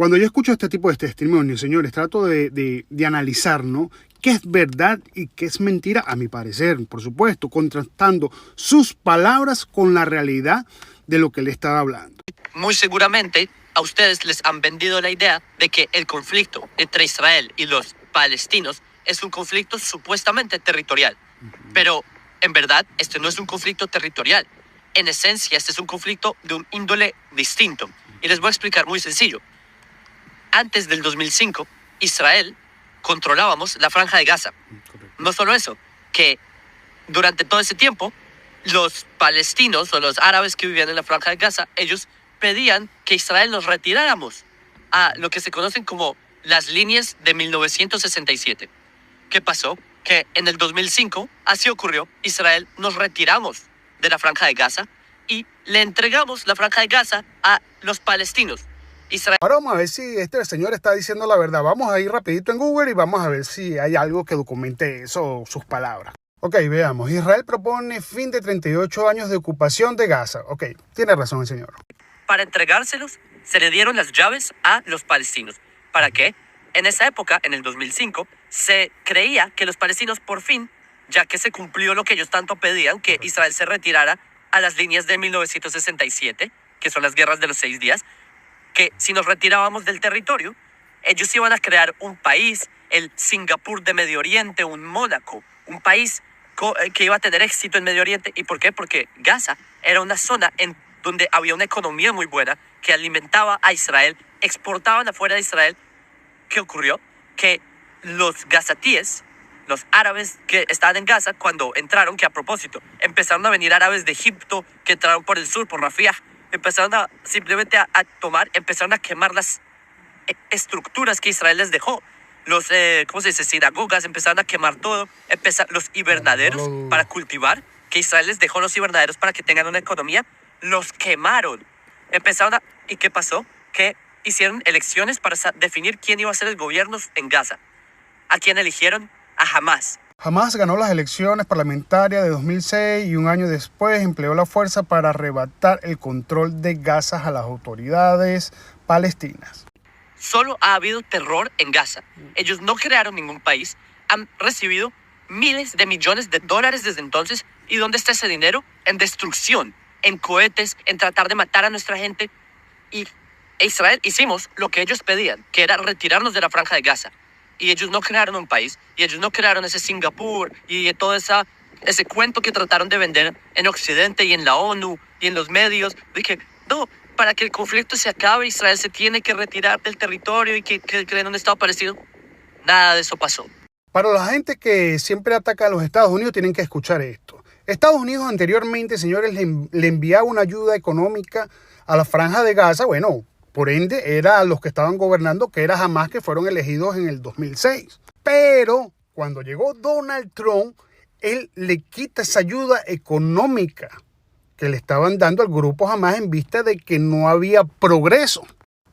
Cuando yo escucho este tipo de testimonios, señores, trato de analizar, ¿no? ¿Qué es verdad y qué es mentira? A mi parecer, por supuesto, contrastando sus palabras con la realidad de lo que él estaba hablando. Muy seguramente a ustedes les han vendido la idea de que el conflicto entre Israel y los palestinos es un conflicto supuestamente territorial. Pero en verdad este no es un conflicto territorial. En esencia este es un conflicto de un índole distinto. Y les voy a explicar muy sencillo. Antes del 2005, Israel controlábamos la Franja de Gaza. No solo eso, que durante todo ese tiempo, los palestinos o los árabes que vivían en la Franja de Gaza, ellos pedían que Israel nos retiráramos a lo que se conocen como las líneas de 1967. ¿Qué pasó? Que en el 2005, así ocurrió, Israel nos retiramos de la Franja de Gaza y le entregamos la Franja de Gaza a los palestinos. Ahora vamos a ver si este señor está diciendo la verdad. Vamos a ir rapidito en Google y vamos a ver si hay algo que documente eso, sus palabras. Ok, veamos. Israel propone fin de 38 años de ocupación de Gaza. Ok, tiene razón el señor. Para entregárselos, se le dieron las llaves a los palestinos. ¿Para qué? En esa época, en el 2005, se creía que los palestinos por fin, ya que se cumplió lo que ellos tanto pedían, que Israel se retirara a las líneas de 1967, que son las guerras de los 6 días, que si nos retirábamos del territorio, ellos iban a crear un país, el Singapur de Medio Oriente, un Mónaco, un país que iba a tener éxito en Medio Oriente. ¿Y por qué? Porque Gaza era una zona en donde había una economía muy buena que alimentaba a Israel, exportaban afuera de Israel. ¿Qué ocurrió? Que los gazatíes, los árabes que estaban en Gaza, cuando entraron, que a propósito, empezaron a venir árabes de Egipto que entraron por el sur, por Rafah, empezaron a simplemente a tomar, empezaron a quemar las estructuras que Israel les dejó. Los, ¿cómo se dice? Sinagogas, empezaron a quemar todo. Los invernaderos para cultivar, que Israel les dejó los invernaderos para que tengan una economía, los quemaron. ¿Y qué pasó? Que hicieron elecciones para definir quién iba a ser el gobierno en Gaza. ¿A quién eligieron? A Hamas. Hamas ganó las elecciones parlamentarias de 2006 y un año después empleó la fuerza para arrebatar el control de Gaza a las autoridades palestinas. Solo ha habido terror en Gaza. Ellos no crearon ningún país, han recibido miles de millones de dólares desde entonces. ¿Y dónde está ese dinero? En destrucción, en cohetes, en tratar de matar a nuestra gente. Y Israel hicimos lo que ellos pedían, que era retirarnos de la Franja de Gaza. Y ellos no crearon un país, y ellos no crearon ese Singapur, y todo ese cuento que trataron de vender en Occidente y en la ONU y en los medios. Dije, no, para que el conflicto se acabe, Israel se tiene que retirar del territorio y que creen un estado palestino. Nada de eso pasó. Para la gente que siempre ataca a los Estados Unidos, tienen que escuchar esto. Estados Unidos anteriormente, señores, le enviaba una ayuda económica a la Franja de Gaza. Bueno, por ende, era a los que estaban gobernando, que era Hamas, que fueron elegidos en el 2006. Pero cuando llegó Donald Trump, él le quita esa ayuda económica que le estaban dando al grupo Hamas en vista de que no había progreso.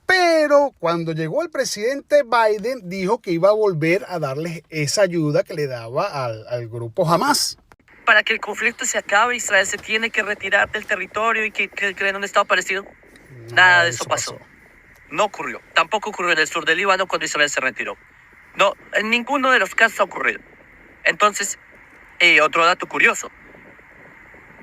Pero cuando llegó el presidente Biden, dijo que iba a volver a darles esa ayuda que le daba al grupo Hamas. Para que el conflicto se acabe, Israel se tiene que retirar del territorio y que creen un estado palestino. Nada de eso pasó. No ocurrió. Tampoco ocurrió en el sur del Líbano cuando Israel se retiró. No, en ninguno de los casos ha ocurrido. Entonces, otro dato curioso.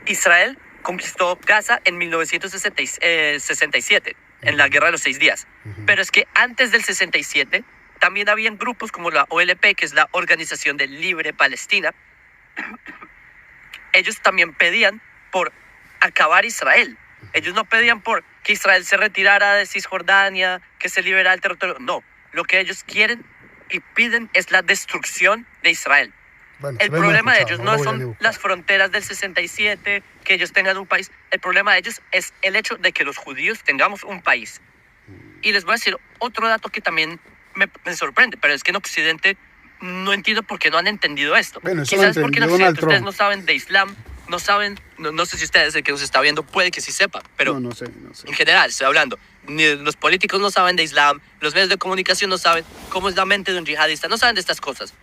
Israel conquistó Gaza en 1967, en la Guerra de los 6 días. Pero es que antes del 67, también habían grupos como la OLP, que es la Organización de Libre Palestina. Ellos también pedían por acabar Israel. Ellos no pedían por que Israel se retirara de Cisjordania, que se liberara el territorio. No, lo que ellos quieren y piden es la destrucción de Israel. Bueno, el problema de ellos no son las fronteras del 67, que ellos tengan un país. El problema de ellos es el hecho de que los judíos tengamos un país. Y les voy a decir otro dato que también me sorprende, pero es que en Occidente no entiendo por qué no han entendido esto. Bueno, quizás porque en Occidente ustedes no saben de Islam, no saben, no sé si ustedes, el que nos está viendo, puede que sí sepa, pero no sé. En general estoy hablando. Ni los políticos no saben de Islam, los medios de comunicación no saben cómo es la mente de un yihadista, no saben de estas cosas.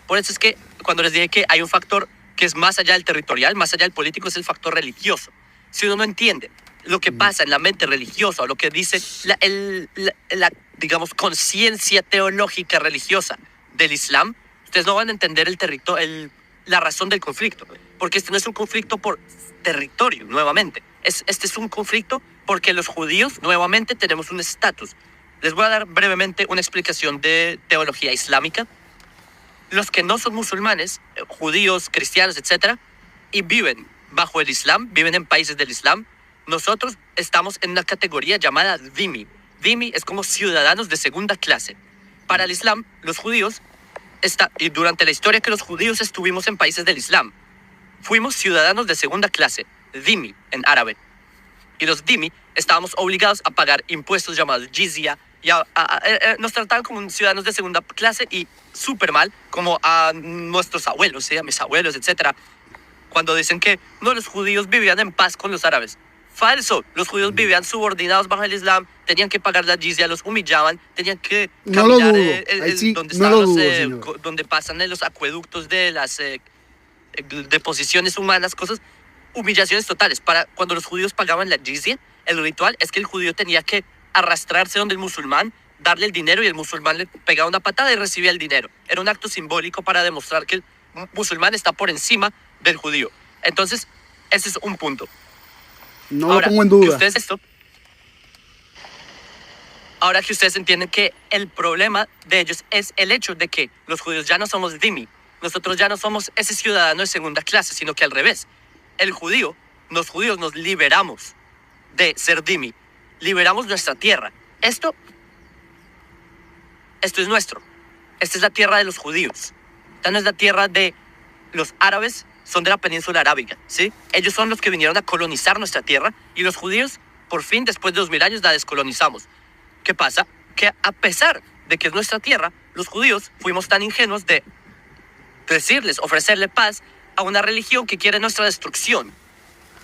Por eso es que cuando les dije que hay un factor que es más allá del territorial, más allá del político, es el factor religioso. Si uno no entiende lo que pasa en la mente religiosa, o lo que dice digamos, conciencia teológica religiosa del Islam, ustedes no van a entender la razón del conflicto. Porque este no es un conflicto por territorio, nuevamente. Este es un conflicto porque los judíos, nuevamente, tenemos un estatus. Les voy a dar brevemente una explicación de teología islámica. Los que no son musulmanes, judíos, cristianos, etc., y viven bajo el Islam, viven en países del Islam, nosotros estamos en una categoría llamada dhimmi. Dhimmi es como ciudadanos de segunda clase. Para el Islam, los judíos, y durante la historia que los judíos estuvimos en países del Islam, fuimos ciudadanos de segunda clase, dhimmi en árabe. Y los dhimmi estábamos obligados a pagar impuestos llamados jizya, y nos trataban como ciudadanos de segunda clase y súper mal, como a nuestros abuelos, ¿sí? A mis abuelos, etc. Cuando dicen que no, los judíos vivían en paz con los árabes. Falso, los judíos vivían subordinados bajo el Islam, tenían que pagar la jizya, los humillaban, tenían que no lo caminar dudo. Sí, donde, no lo dudo, donde pasan los acueductos de las deposiciones humanas, cosas, humillaciones totales. Cuando los judíos pagaban la jizya, el ritual es que el judío tenía que arrastrarse donde el musulmán, darle el dinero, y el musulmán le pegaba una patada y recibía el dinero. Era un acto simbólico para demostrar que el musulmán está por encima del judío. Entonces, ese es un punto. No lo pongo en duda. Ahora que ustedes entienden que el problema de ellos es el hecho de que los judíos ya no somos dhimmi. Nosotros ya no somos ese ciudadano de segunda clase, sino que al revés. Los judíos nos liberamos de ser dhimmi. Liberamos nuestra tierra. Esto es nuestro. Esta es la tierra de los judíos. Esta no es la tierra de los árabes, son de la península arábiga, ¿sí? Ellos son los que vinieron a colonizar nuestra tierra, y los judíos, por fin, después de 2000 años, la descolonizamos. ¿Qué pasa? Que a pesar de que es nuestra tierra, los judíos fuimos tan ingenuos de ofrecerle paz a una religión que quiere nuestra destrucción.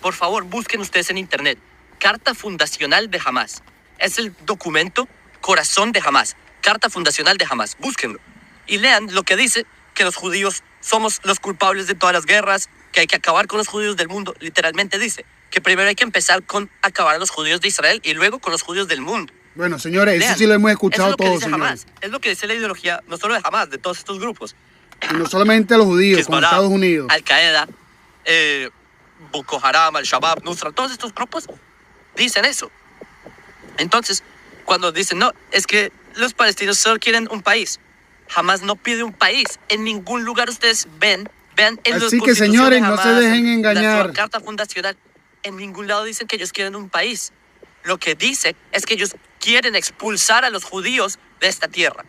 Por favor, busquen ustedes en internet. Carta Fundacional de Hamás. Es el documento corazón de Hamás. Carta Fundacional de Hamás. Búsquenlo. Y lean lo que dice que los judíos somos los culpables de todas las guerras, que hay que acabar con los judíos del mundo. Literalmente dice que primero hay que empezar con acabar a los judíos de Israel y luego con los judíos del mundo. Bueno, señores, eso sí lo hemos escuchado todos, señores. Es lo que dice la ideología, no solo de Hamás, de todos estos grupos. Y no solamente a los judíos, con Estados Unidos. Al-Qaeda, Boko Haram, Al-Shabaab, Nusra, todos estos grupos dicen eso. Entonces, cuando dicen, no, es que los palestinos solo quieren un país. Hamás no pide un país. En ningún lugar ustedes vean en los Así que, señores, no se dejen engañar. La carta fundacional, en ningún lado dicen que ellos quieren un país. Lo que dice es que ellos quieren expulsar a los judíos de esta tierra.